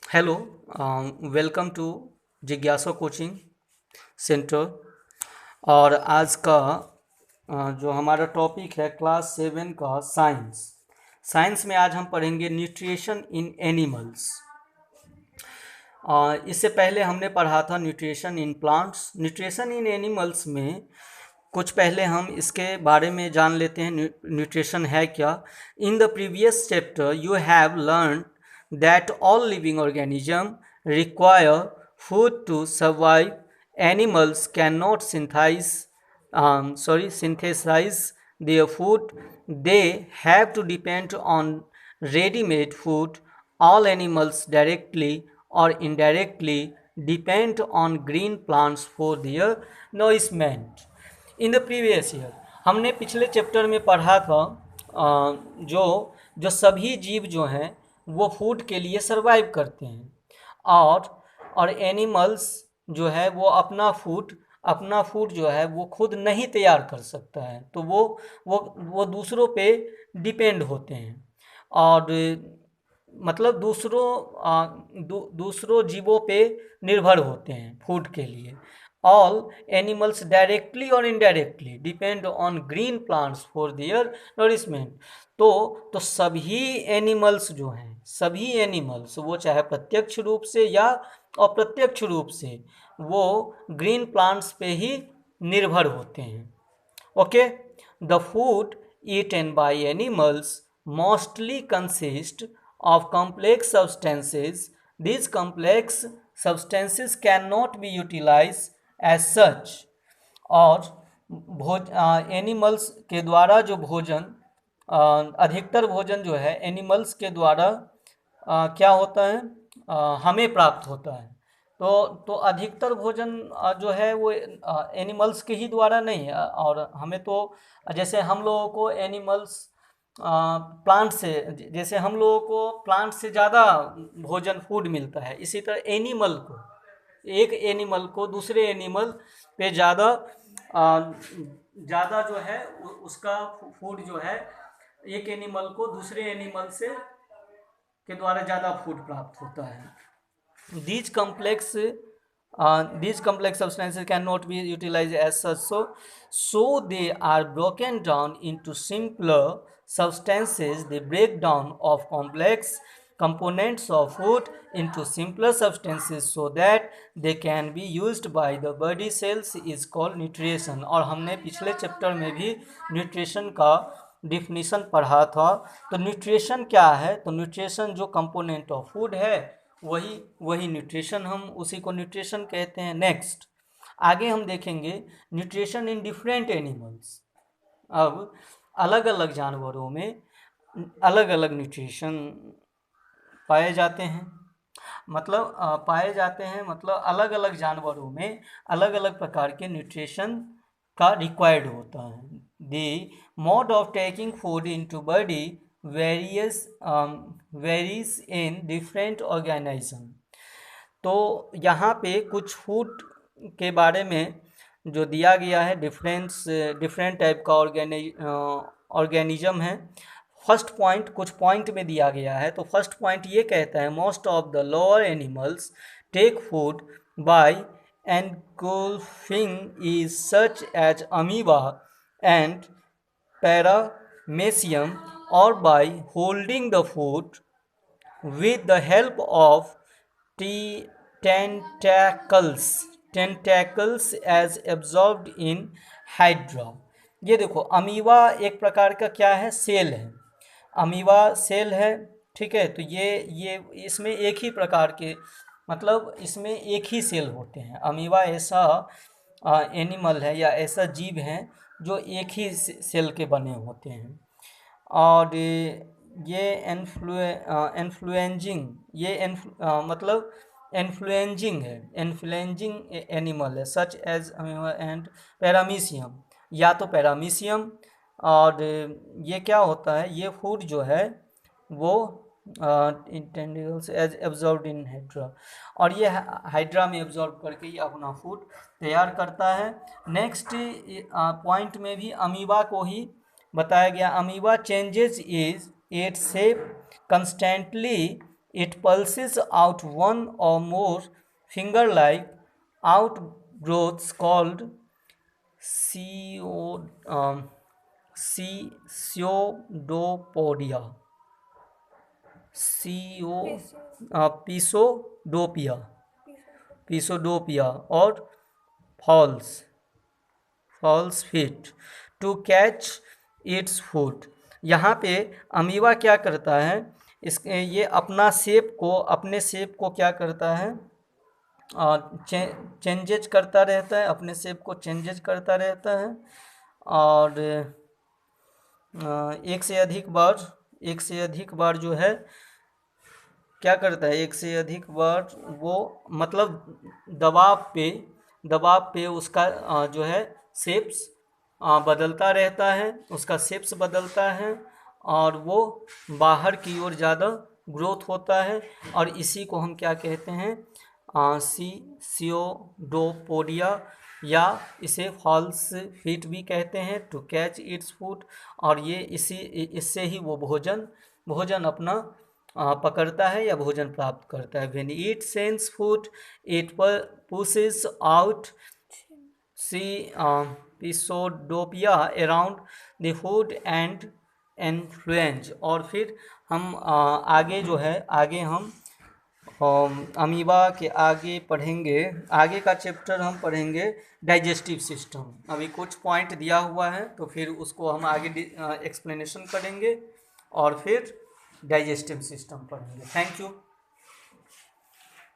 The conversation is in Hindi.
हेलो। वेलकम टू जिज्ञासा कोचिंग सेंटर। और आज का जो हमारा टॉपिक है क्लास 7 का साइंस। साइंस में आज हम पढ़ेंगे न्यूट्रिशन इन एनिमल्स। इससे पहले हमने पढ़ा था nutrition in plants. Nutrition in animals में कुछ पहले हम इसके बारे में जान लेते हैं न्यूट्रिशन है क्या। In the previous chapter you have learn that all living organism require food to survive. Animals cannot synthesize their food. They have to depend on ready-made food. All animals directly or indirectly depend on green plants for their nourishment. In the previous year हमने पिछले चैप्टर में पढ़ा था जो जो सभी जीव जो हैं वो फूड के लिए सरवाइव करते हैं। और एनिमल्स जो है वो अपना फूड जो है वो खुद नहीं तैयार कर सकता है, तो वो दूसरों पे डिपेंड होते हैं। और मतलब दूसरों जीवों पे निर्भर होते हैं फूड के लिए। ऑल एनिमल्स डायरेक्टली और indirectly depend on green plants for their nourishment. तो सभी एनिमल्स जो हैं, सभी एनिमल्स वो चाहे प्रत्यक्ष रूप से या अप्रत्यक्ष रूप से वो ग्रीन प्लांट्स पे ही निर्भर होते हैं। Okay, the food eaten by animals mostly consist of complex substances. These complex substances cannot be utilized as such. और एनिमल्स के द्वारा जो भोजन, अधिकतर भोजन जो है एनिमल्स के द्वारा क्या होता है, हमें प्राप्त होता है। तो अधिकतर भोजन जो है वो एनिमल्स के ही द्वारा नहीं है। और हमें तो जैसे हम लोगों को एनिमल्स प्लांट से, जैसे हम लोगों को प्लांट से ज़्यादा भोजन फूड मिलता है, इसी तरह एक एनिमल को दूसरे एनिमल पे ज़्यादा जो है उसका फूड जो है, एक एनिमल को दूसरे एनिमल से के द्वारा ज़्यादा फूड प्राप्त होता है। These complex substances cannot be utilized as such, so they are broken down into simpler substances. The breakdown of complex components of food into simpler substances so that they can be used by the body cells is called nutrition. और हमने पिछले चैप्टर में भी न्यूट्रिशन का डिफिनीशन पढ़ा था। तो न्यूट्रिशन क्या है, तो न्यूट्रिशन जो कंपोनेंट ऑफ फूड है वही न्यूट्रिशन, हम उसी को न्यूट्रिशन कहते हैं। नेक्स्ट आगे हम देखेंगे न्यूट्रिशन इन डिफरेंट एनिमल्स। अब अलग अलग जानवरों में अलग अलग न्यूट्रिशन पाए जाते हैं। मतलब अलग अलग जानवरों में अलग अलग प्रकार के न्यूट्रिशन का रिक्वायर्ड होता है। The mode of taking food into body varies in different organism. तो यहाँ पे कुछ फूड के बारे में जो दिया गया है, डिफरेंट टाइप का ऑर्गेनिज्म है। फर्स्ट पॉइंट कुछ पॉइंट में दिया गया है। तो फर्स्ट पॉइंट ये कहता है most of the lower animals take food by engulfing is such as amoeba and paramecium or by holding the food with the help of tentacles as absorbed in hydra. ये देखो अमीबा एक प्रकार का क्या है, सेल है। अमीबा सेल है, ठीक है। तो ये इसमें एक ही प्रकार के, मतलब इसमें एक ही सेल होते हैं। अमीबा ऐसा एनिमल है या ऐसा जीव है जो एक ही सेल के बने होते हैं। और ये मतलब इन्फ्लुएंजिंग है, इन्फ्लुएंजिंग एनिमल है, सच एज एंड पैरामीशियम, या तो पैरामीशियम। और ये क्या होता है, ये फूड जो है वो इंटेंडिकल्स एज एब्जॉर्ब्ड इन हाइड्रा, और ये हाइड्रा में एब्जॉर्ब करके ये अपना फूड तैयार करता है। नेक्स्ट पॉइंट में भी अमीबा को ही बताया गया। Amoeba changes is its shape constantly It pulses out one or more finger-like outgrowths called pseudopodia. CO, Pisodopia, और false feet to catch its food. यहाँ पे अमीबा क्या करता है, ये अपने शेप को क्या करता है, चेंजेज करता रहता है, अपने शेप को चेंजेज करता रहता है, और एक से अधिक बार जो है क्या करता है, एक से अधिक बार वो मतलब दबाव पे उसका जो है शेप्स बदलता रहता है, उसका शेप्स बदलता है, और वो बाहर की ओर ज़्यादा ग्रोथ होता है, और इसी को हम क्या कहते हैं, सियोडोपोडिया, या इसे फॉल्स फीट भी कहते हैं, टू कैच इट्स फूड। और ये इससे ही वो भोजन अपना पकड़ता है या भोजन प्राप्त करता है। When it sense food it pushes out pseudopodia around the food and इन्फ्लुएंज। और फिर हम आगे हम अमीबा के आगे पढ़ेंगे, आगे का चैप्टर हम पढ़ेंगे डाइजेस्टिव सिस्टम। अभी कुछ पॉइंट दिया हुआ है तो फिर उसको हम आगे एक्सप्लेनेशन करेंगे और फिर डाइजेस्टिव सिस्टम पढ़ेंगे। Thank you.